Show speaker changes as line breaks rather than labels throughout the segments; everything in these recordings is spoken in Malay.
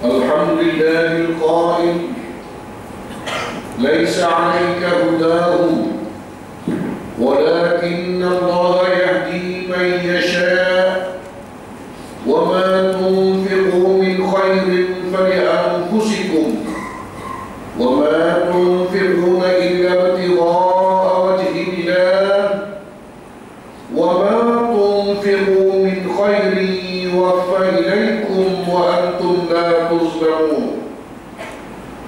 الحمد لله القائل ليس عليك هداهم ولكن الله يهدي من يشاء وما تنفقوا من خير فلأنفسكم وما تنفقون إلا ابتغاء وجه الله وما تنفقوا من خير يوفى إليكم وأنتم لا تظلمون.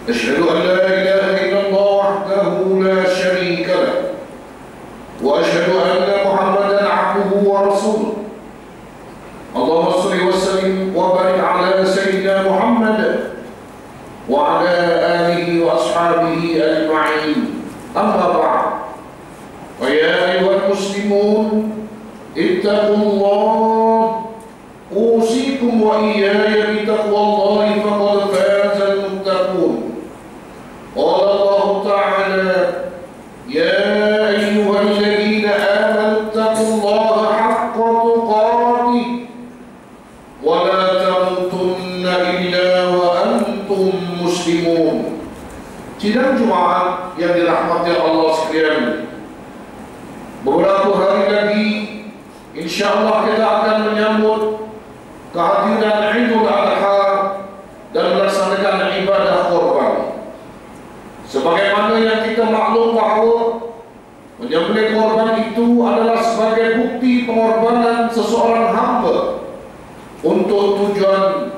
أشهد أن لا إله إلا الله وحده لا شريك له وأشهد أن محمدا عبده ورسوله. اللهم صل وسلم وبارك على سيدنا محمد وعلى آله وأصحابه أجمعين. أما بعد، فيا أيها المسلمون اتقوا الله، أوصيكم وإياي بتقوى الله فقد فاز المتقون. قال الله تعالى: يا أيها الذين آمنوا اتقوا الله حق تقاته ولا تموتن إلا وأنتم muslimun. Sidang Jumat yang dirahmati Allah sekalian, beberapa hari lagi insyaallah kita akan menyambut kehadiran Idul Adha dan melaksanakan ibadah korban. Sebagaimana yang kita maklum bahawa menyembelih korban itu adalah sebagai bukti pengorbanan seseorang hamba untuk tujuan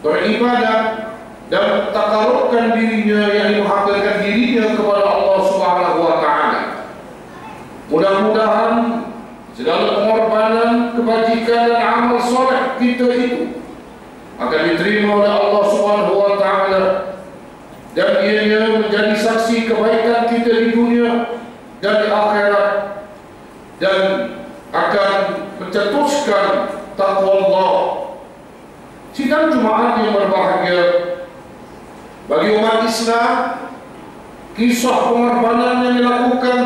beribadah dan takarubkan dirinya, yang menghadirkan dirinya kepada Allah Subhanahu wa Ta'ala. Mudah-mudahan segala pengorbanan, kebajikan dan amal soleh kita itu akan diterima oleh Allah Subhanahu wa Ta'ala, dan ianya menjadi saksi kebaikan kita di dunia dan di akhirat, dan akan mencetuskan taqwa Allah. Sidang Jumat yang berbahagia, bagi umat Islam, kisah pengorbanan yang dilakukan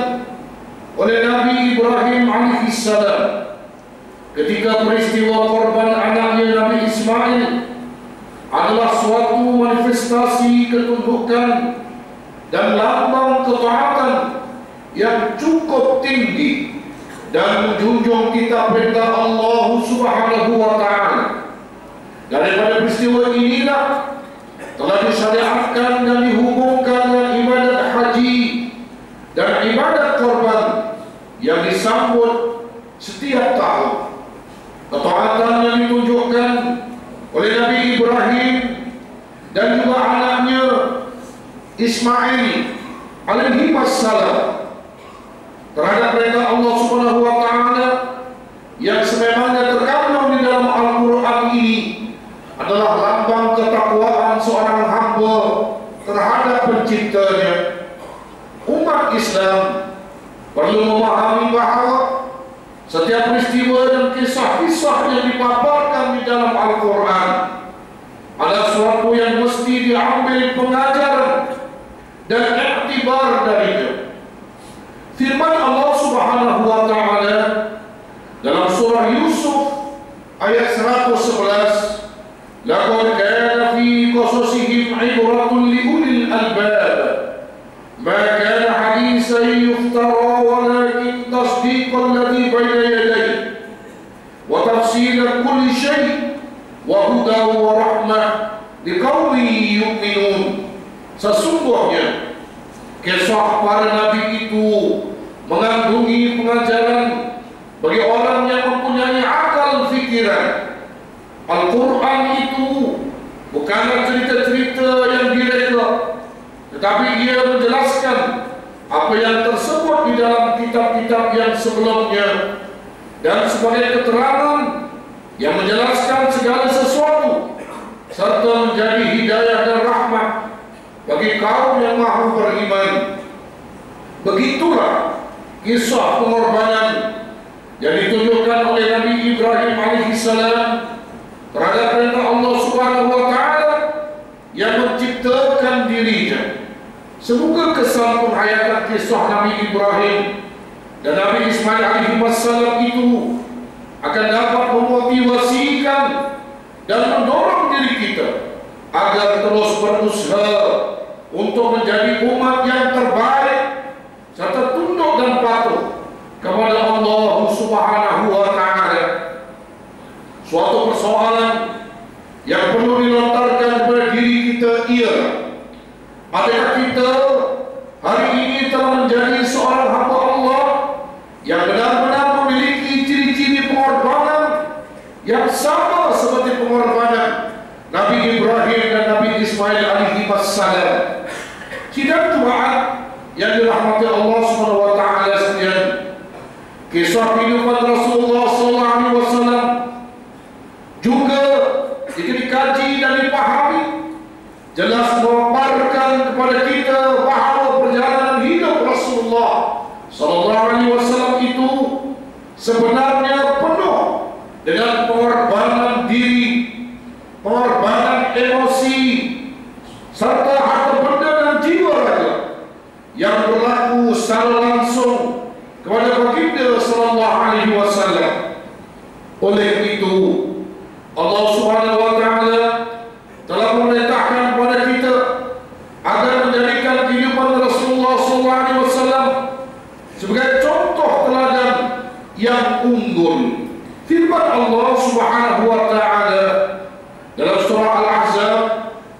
oleh Nabi Ibrahim alaihissalam ketika peristiwa korban anaknya Nabi Ismail adalah suatu manifestasi ketundukan dan lambang ketaatan yang cukup tinggi dan menjunjung kita perintah Allah Subhanahu wa Ta'ala. Daripada peristiwa inilah telah disyariatkan dan dihubungkan dengan ibadat haji dan ibadat korban yang disambut setiap tahun. Ketaatan yang ditunjukkan oleh Nabi Ibrahim dan juga anaknya Ismail alaihi wassalam terhadap perintah Allah Subhanahu wa Ta'ala yang sememangnya terkandung di dalam Al-Quran ini adalah lambang ketakwaan seorang hamba terhadap penciptanya. Umat Islam perlu memahami bahawa setiap peristiwa dan kisah-kisah yang dipaparkan di dalam Al-Quran adalah sesuatu yang mesti diambil pengajaran dan iktibar darinya. Firman Allah Subhanahu wa Ta'ala dalam surah Yusuf ayat 111, "Laqad kana fi qasasihim 'ibratun li ulil albab ma kana hadisan yuftara walakin tasdiqal ladzi baina yadayhi wa tafsila kulli syai' wa hudan wa rahmah liqaumin yu'minun." Sesungguhnya kisah para nabi itu mengandungi pengajaran bagi orang yang mempunyai akal fikiran. Al-Quran itu bukanlah cerita-cerita yang direka, tetapi ia menjelaskan apa yang tersebut di dalam kitab-kitab yang sebelumnya dan sebagai keterangan yang menjelaskan segala sesuatu serta menjadi hidayah dan rahmat bagi kaum yang mahu beriman. Begitulah kisah pengorbanan yang ditunjukkan oleh Nabi Ibrahim alaihissalam terhadap perintah Allah Subhanahu wa Ta'ala yang menciptakan dirinya. Semoga kesan penghayatan kisah Nabi Ibrahim dan Nabi Ismail alaihi wassalam itu akan dapat memotivasikan dan mendorong diri kita agar terus berusaha untuk menjadi umat yang terbaik serta tunduk dan patuh kepada Allah Subhanahu wa Ta'ala. Suatu persoalan yang perlu dilontarkan kepada diri kita ialah, adakah kita hari ini telah menjadi seorang hamba Allah yang benar-benar memiliki ciri-ciri pengorbanan yang sama seperti pengorbanan Nabi Ibrahim dan Nabi Ismail alaihi wassalam? Sidang jemaat yang dirahmati Allah Subhanahu wa Ta'ala sekalian, kisah kehidupan Rasulullah sallallahu alaihi wasallam juga jika dikaji dan dipahami jelas memaparkan kepada kita bahawa perjalanan hidup Rasulullah sallallahu alaihi wasallam itu sebenarnya penuh dengan pengorbanan diri, pengorbanan emosi serta harta benda dan jiwa raga yang berlaku secara langsung kepada baginda sallallahu alaihi wasallam. Oleh itu Allah Subhanahu wa Ta'ala telah memerintahkan kepada kita agar menjadikan kehidupan Rasulullah sallallahu alaihi wasallam sebagai contoh teladan yang unggul. Firman Allah Subhanahu wa Ta'ala dalam surah Al-Ahzab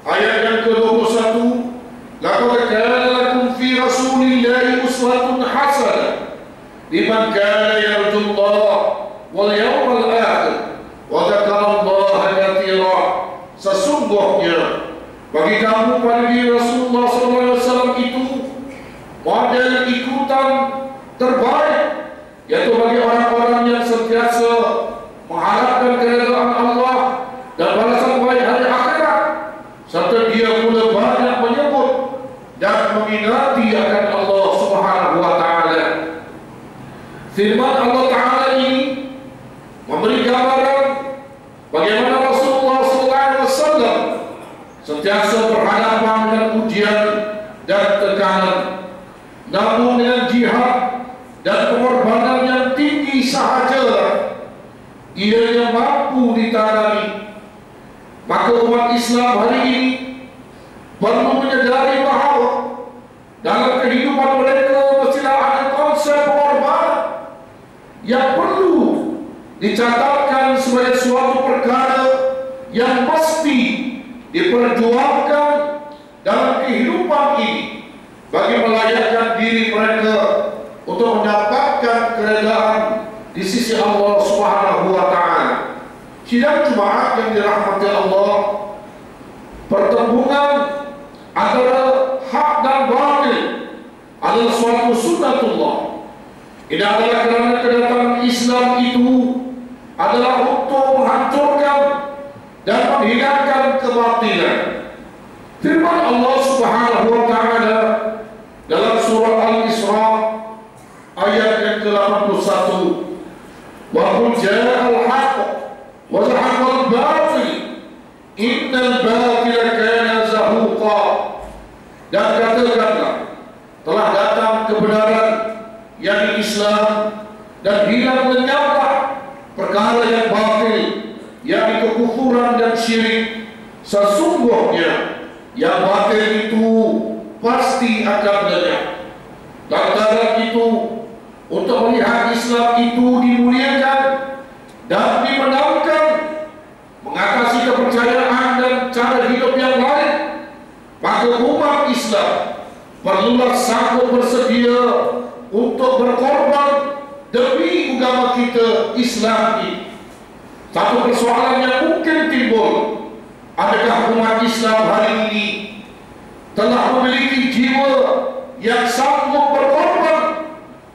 ayat yang ke-21, "Laqad kana lakum fi Rasulillahi uswatun hasanah liman kana yarjullaha wal yawmal akhir wa dzakarallaha katsira." Sesungguhnya bagi kamu pada diri Rasulullah SAW itu model ikutan terbaik, yaitu bagi orang-orang yang sentiasa mengharapkan keridhaan Allah dan balasan baik hari akhirat, serta dia pula banyak menyebut dan meminati akan Allah Subhanahu wa Ta'ala. Firman Allah Ta'ala ini memberi gambaran bagaimana Rasulullah SAW sentiasa berhadapan dengan ujian dan tekanan, namun dengan jihad dan pengorbanannya ianya mampu ditanami. Maka umat Islam hari ini perlu menyadari bahawa dalam kehidupan mereka mestilah ada konsep pengorbanan yang perlu dicatatkan sebagai suatu perkara yang mesti diperjuangkan dalam kehidupan ini bagi melayakkan diri mereka untuk mendapatkan keredaan di sisi Allah Subhanahu wa Ta'ala. Sidang Jumaat yang dirahmati Allah, pertembungan antara hak dan batil adalah suatu sunnatullah. Ini adalah kerana kedatangan Islam itu adalah untuk menghancurkan dan menghilangkan kebatilan. Firman Allah Subhanahu wa Ta'ala dalam surah Al-Isra ayat yang ke-81, wa qul ja'al haqq wa zahaqal batil innal batila kana zahuqa. Dan katakanlah, telah datang kebenaran yang Islam dan hilang lenyaplah perkara yang batil, yakni kekufuran dan syirik. Sesungguhnya yang batil itu pasti akan lenyap. Lantaran itu, untuk melihat Islam itu dimuliakan dan dimenangkan, mengatasi kepercayaan dan cara hidup yang lain, maka umat Islam perlulah sanggup bersedia untuk berkorban demi agama kita Islam ini. Satu persoalan yang mungkin timbul, adakah umat Islam hari ini telah memiliki jiwa yang sanggup berkorban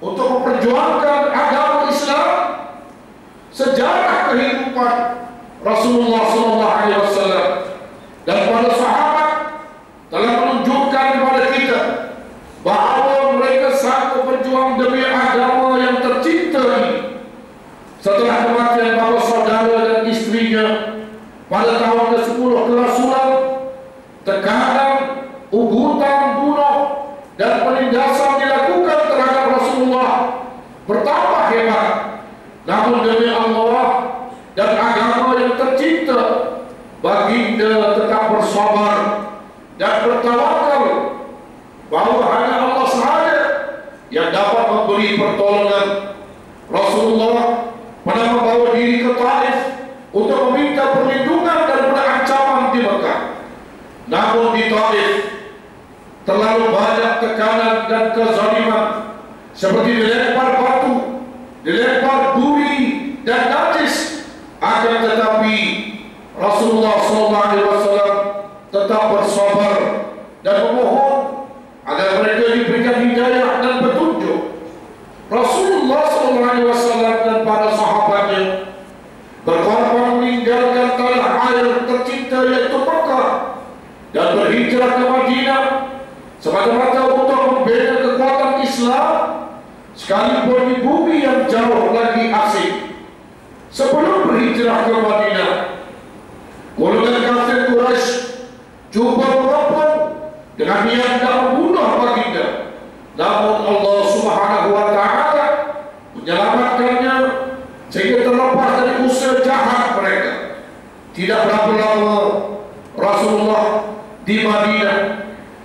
untuk memperjuangkan agama Islam? Sejarah kehidupan Rasulullah SAW dan para sahabat telah menunjukkan kepada kita bahawa mereka sanggup berjuang demi agama yang tercinta ini. Setelah kematian bapa saudara dan istrinya pada tahun ke-10 kerasulan, tekanan, ugutan, bunuh dan penindasan dilakukan terhadap Rasulullah bertambah hebat. Namun demi Allah dan agama yang tercinta, baginda tetap bersabar dan bertawakal bahawa hanya Allah sahaja yang dapat memberi pertolongan. Rasulullah pernah membawa diri ke Taif untuk meminta perlindungan daripada ancaman di Mekah. Namun di Taif terlalu banyak tekanan dan kezaliman, seperti dilempar batu, dilempar duri dan najis. Akan tetapi Rasulullah SAW tetap bersabar dan memohon agar mereka diberikan hidayah dan petunjuk. Rasulullah SAW dan para sahabatnya berkorban meninggalkan tanah air tercinta yaitu Mekah dan berhijrah ke Madinah semata-mata untuk membela kekuatan Islam, sekalipun di bumi yang jauh lagi asing. Sebelum berhijrah ke Madinah, golongan kafir Quraisy cuba mengepung dengan niat nak membunuh baginda. Namun Allah Subhanahu wa Ta'ala menyelamatkannya sehingga terlepas dari usaha jahat mereka. Tidak berapa lama Rasulullah di Madinah,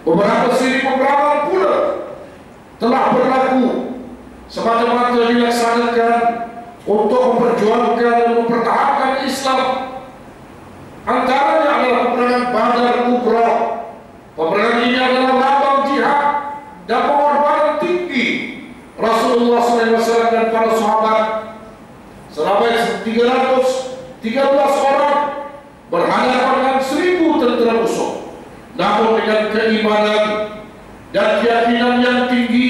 beberapa siri peperangan pula telah berlaku, semata-mata dilaksanakan untuk memperjuangkan dan mempertahankan Islam. Antaranya adalah peperangan Badar Kubra. Peperangan ini adalah lambang jihad dan pengorbanan tinggi Rasulullah SAW dan para sahabat. Seramai 313 orang berhadapan dengan 1000 tentera musuh. Namun dengan keimanan dan keyakinan yang tinggi,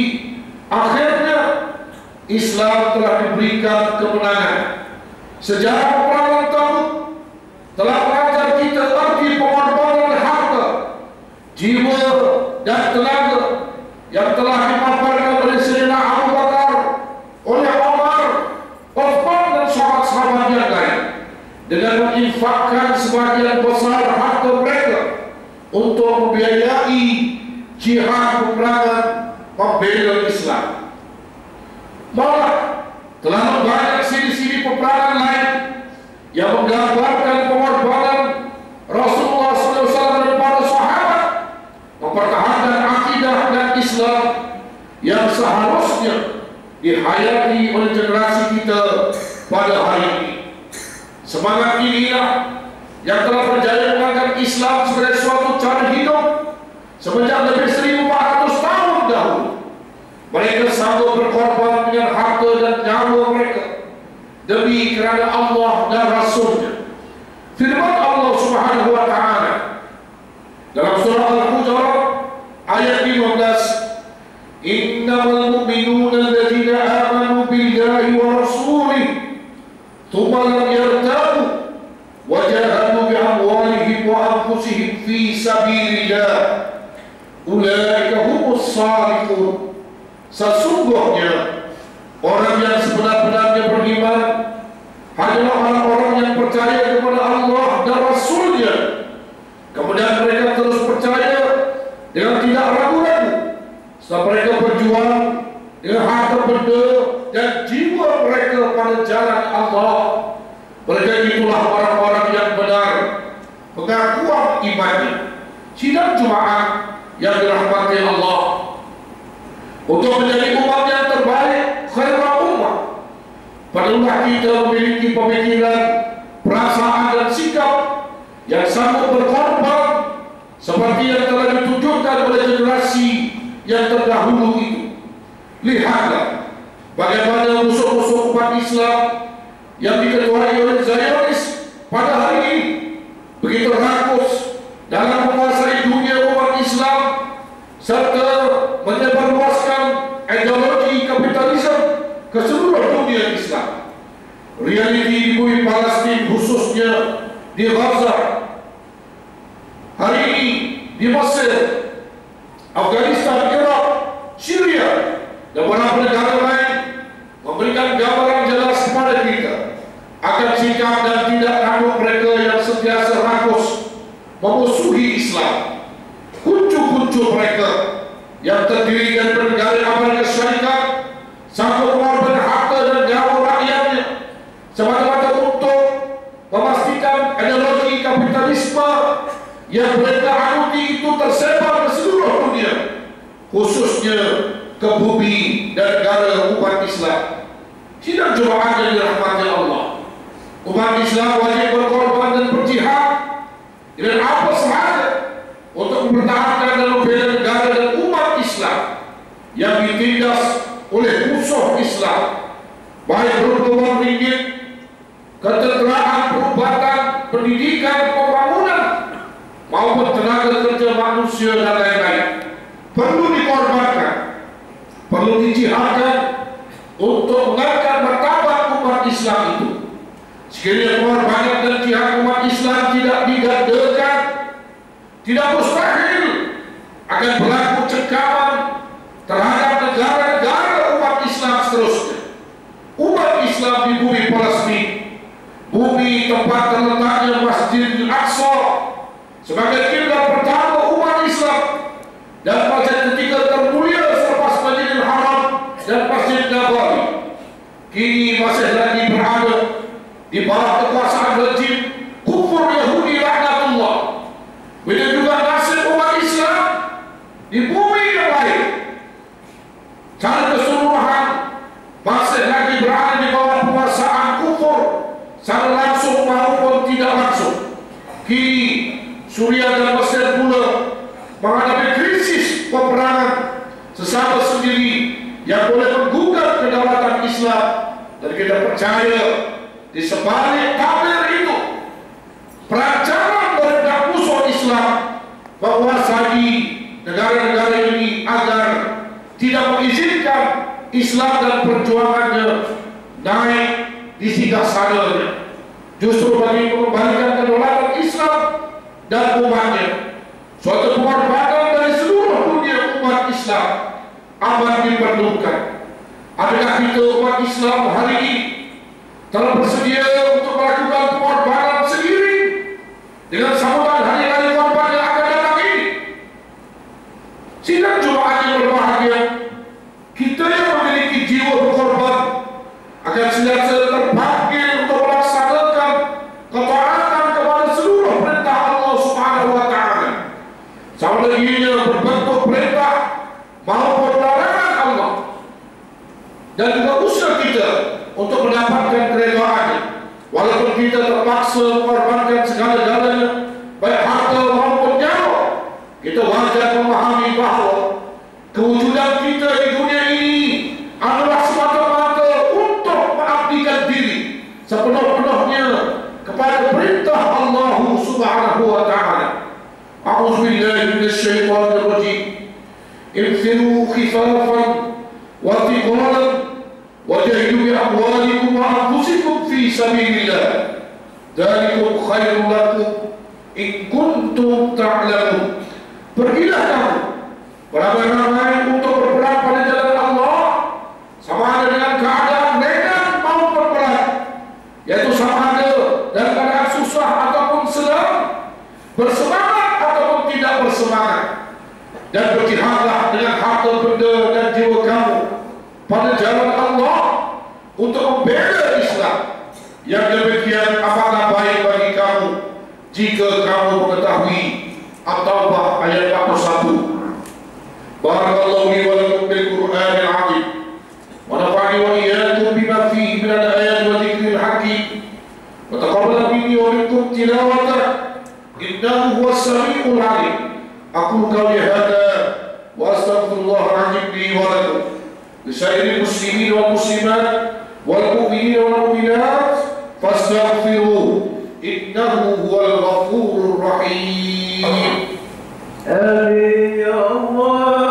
akhirnya Islam telah diberikan kemenangan. Sejarah peperangan Tabuk telah mengajar kita arti pengorbanan harta, jiwa dan tenaga yang telah dipaparkan oleh Sayyidina Abu Bakar, oleh Umar, Uthman dan sahabat-sahabat yang lain, dengan menginfakkan sebagian besar harta mereka untuk membiayai jihad peperangan pembela Islam. Malah telah banyak siri-siri peperangan lain yang menggambarkan pengorbanan Rasulullah SAW dan para sahabat mempertahankan akidah dan Islam yang seharusnya dihayati oleh generasi kita pada hari ini. Semangat inilah yang telah berjaya mengangkat Islam sebagai suatu cara hidup semenjak lebih 1400 tahun dahulu. Mereka sanggup berkorban dengan harta dan nyawa mereka demi kerana Allah dan Rasulnya. Firman Allah Subhanahu wa Ta'ala dalam surah Al-Hujurat ayat 15, innamal mu'minuna alladzina amanu billahi wa rasulih thumma lam yartabu wa jahadu bi amwalihim wa anfusihim fi sabilillah ulaika humus shaliqun. Sesungguhnya orang yang sebenar-benarnya beriman hanyalah orang-orang yang percaya kepada Allah dan Rasulnya, kemudian mereka terus percaya dengan tidak ragu-ragu, setelah mereka berjuang dengan harta benda dan jiwa mereka pada jalan Allah. Mereka itulah orang-orang yang benar pengakuan imannya. Sidang Jumaat yang dirahmati Allah, untuk menjadi umat yang terbaik, khairul ummah, perlulah kita memiliki pemikiran, perasaan dan sikap yang sanggup berkorban seperti yang telah ditunjukkan oleh generasi yang terdahulu itu. Lihatlah bagaimana musuh-musuh umat Islam yang diketuai oleh Zionis pada hari ini begitu rakus dalam menguasai dunia umat Islam serta menyebarluaskan ideologi kapitalisme ke seluruh dunia Islam. Realiti di bumi Palestin, khususnya di Gaza, hari ini di Mesir, Afghanistan, Iraq, Syria dan beberapa negara lain memberikan gambaran jelas kepada kita akan sikap dan tidak tanggung mereka yang sentiasa rakus memusuhi Islam. Kuncu-kuncu mereka yang terdiri dari negara Amerika Syarikat sanggup mengorbankan harta dan nyawa rakyatnya semata-mata untuk memastikan ideologi kapitalisme yang mereka anuti itu tersebar ke seluruh dunia, khususnya ke bumi dan negara umat Islam. Sidang Jumaat yang dirahmati Allah, umat Islam wajib berkorban dan berjihad dengan apa sahaja untuk mempertahankan dan membela negara dan umat Islam yang ditindas oleh musuh Islam, baik berupa wang ringgit, ketenteraan, perubatan, pendidikan, pembangunan, maupun tenaga kerja manusia dan lain-lain. Perlu dikorbankan, perlu dijihadkan untuk mengangkat martabat umat Islam itu. Sekiranya pengorbanan dan jihad umat Islam tidak digandakan, tidak mustahil akan berlaku cengkaman terhadap negara-negara umat Islam seterusnya. Umat Islam di bumi Palestin, bumi tempat terletaknya Masjid Al-Aqsa sebagai kiblat pertama umat Islam dan masjid ketiga termulia selepas Masjidil Haram dan Masjid Nabawi, kini masih lagi berada di bawah kekuasaan rejim kufur Yahudi laknatullah. Bila juga nasib umat Islam di bumi yang lain secara keseluruhan masih lagi berada di bawah penguasaan kufur secara langsung maupun tidak langsung. Kini Suriah dan Mesir pula menghadapi krisis peperangan sesama sendiri yang boleh menggugat kedaulatan Islam, dan kita percaya di sebalik tabir itu perancangan dari musuh Islam menguasai negara-negara ini agar tidak mengizinkan Islam dan perjuangannya naik di singgahsananya, justru bagi mengembalikan kedaulatan Islam dan umatnya. Suatu pengorbanan dari seluruh dunia umat Islam amat diperlukan. Adakah kita umat Islam hari ini telah bersedia untuk melakukan pengorbanan sendiri dengan sambutan hari raya Kurban yang akan datang ini? Sidang Jumaat yang berbahagia, kita yang memiliki jiwa berkorban akan senantiasa terpanggil untuk melaksanakan dan juga usaha kita untuk mendapatkan keredaan, walaupun kita terpaksa mengorbankan segala-galanya, baik harta maupun nyawa. Kita wajar memahami bahawa kewujudan kita di dunia ini adalah semata-mata untuk mengabdikan diri sepenuh-penuhnya kepada perintah Allah Subhanahu wa ta'ala. A'udzu billahi minasyaitonir rajim. Infiru khifafan wa thiqalan wajahidu bi amwalikum wa anfusikum fi sabilillah. Dzalikum khairul lakum in kuntum ta'lamun. Pergilah kamu beramai-ramai untuk berperang pada jalan Allah, sama ada dengan keadaan ringan maupun berat, yaitu sama ada dalam keadaan susah ataupun senang, bersemangat ataupun tidak bersemangat, dan berjihadlah dengan harta benda dan jiwa kamu pada jalan Allah untuk membela Islam. Yang demikian apakah baik bagi kamu jika kamu mengetahui At-Taubah ayat 41. Barakallahu li wa lakum bil Qur'anil 'azim wa nafa'ani wa iyyakum bima fihi min al-ayati wa dhikril hakim wa taqabbal minni wa minkum tilawatahu innahu huwas sami'ul 'alim. Aqulu qawli hadha wa astaghfirullahal 'azim li wa lakum lisairil muslimin wal muslimat wal mu'minin wal mu'minat fastaghfiruhu innahu huwal ghafurur rahim.
Amin ya Allah.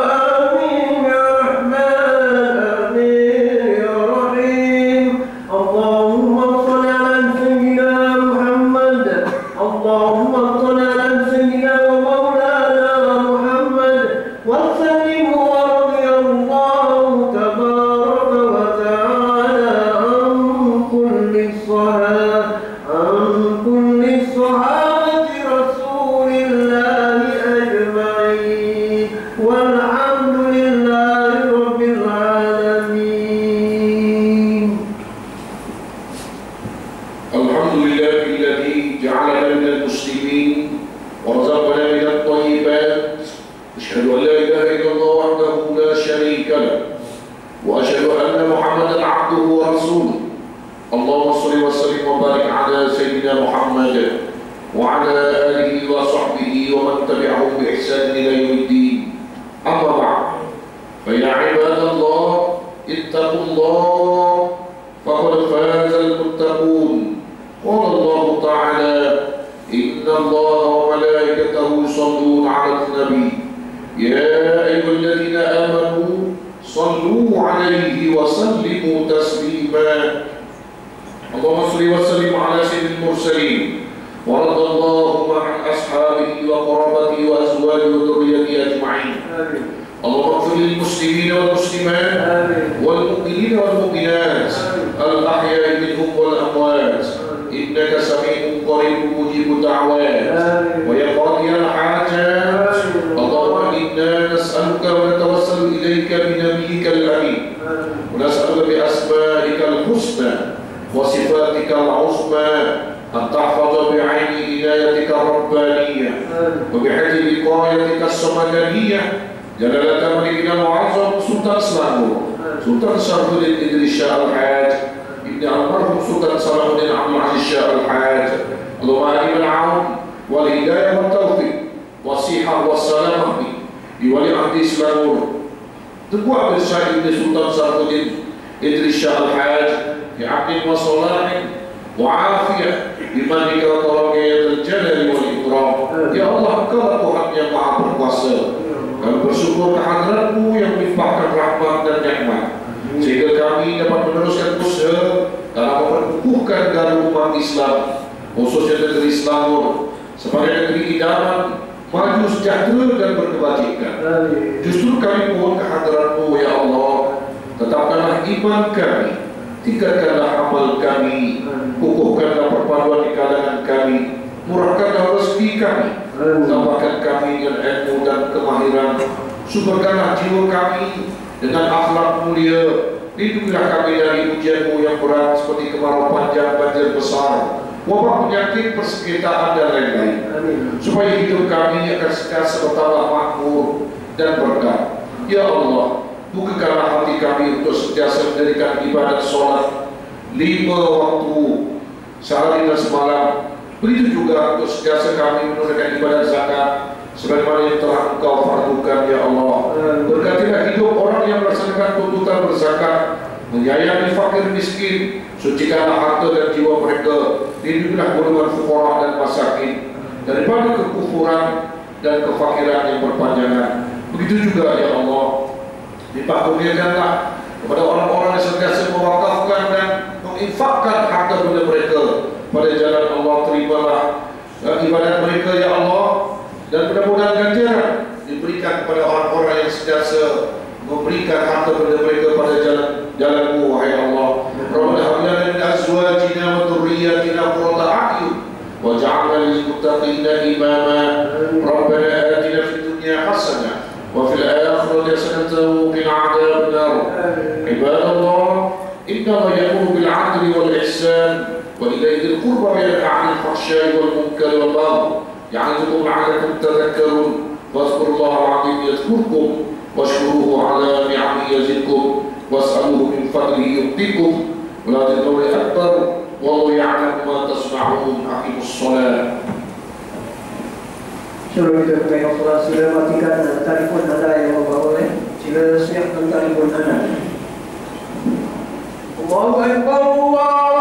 Justru kami mohon kehadiran-Mu ya Allah, tetapkanlah iman kami, tingkatkanlah amal kami, kukuhkanlah perpaduan di kalangan kami, murahkanlah rezeki kami, tambahkan kami dengan ilmu dan kemahiran, suburkanlah jiwa kami dengan akhlak mulia, lindungilah kami dari ujian-Mu yang berat seperti kemarau panjang, banjir besar, wabah penyakit, persengketaan dan lain-lain, supaya hidup kami akan senantiasa bertambah makmur dan berkah. Ya Allah, bukakanlah hati kami untuk sentiasa mendirikan ibadat solat 5 waktu sehari dan semalam. Begitu juga untuk sentiasa kami menunaikan ibadat zakat sebagaimana yang telah Engkau fardukan, ya Allah. Berkatilah hidup orang yang melaksanakan tuntutan berzakat, menyayangi fakir miskin, sucikanlah harta dan jiwa mereka, lindungilah golongan fuqara dan masakin daripada kekufuran dan kefakiran yang berpanjangan. Begitu juga, ya Allah, limpah kurniakanlah kepada orang-orang yang sentiasa mewakafkan dan menginfakkan harta benda mereka pada jalan Allah. Terimalah ibadat mereka, ya Allah, dan mudah-mudahan ganjaran diberikan kepada orang-orang yang sentiasa memberikan harta benda mereka pada jalan-Mu, wahai Allah. Rabbana hab lana min azwajina wa dhurriyyatina qurrata a'yun waj'alna lil muttaqina imama. Rabbana atina fid dunya hasanah wa fil akhirati hasanatan wa qina adzaban nar. Ibadallah, inna Allah ya'muru bil 'adli wal ihsan wa ita'i dzil qurba wa yanha 'anil fahsya'i wal munkari wal baghi ya'idhukum la'allakum tadhakkarun. Wadhkurullaha al-'azim yadhkurkum washkuruhu 'ala ni'amihi yazidkum was'aluhu min fadlihi yu'tikum wa la tad'u akbar wallahu ya'lamu ma tasna'un. Aqimus shalah.
Sebelum kita mulai sholat, sila matikan telefon anda yang membawa oleh. Sila siapkan telefon anda. Allahu Akbar.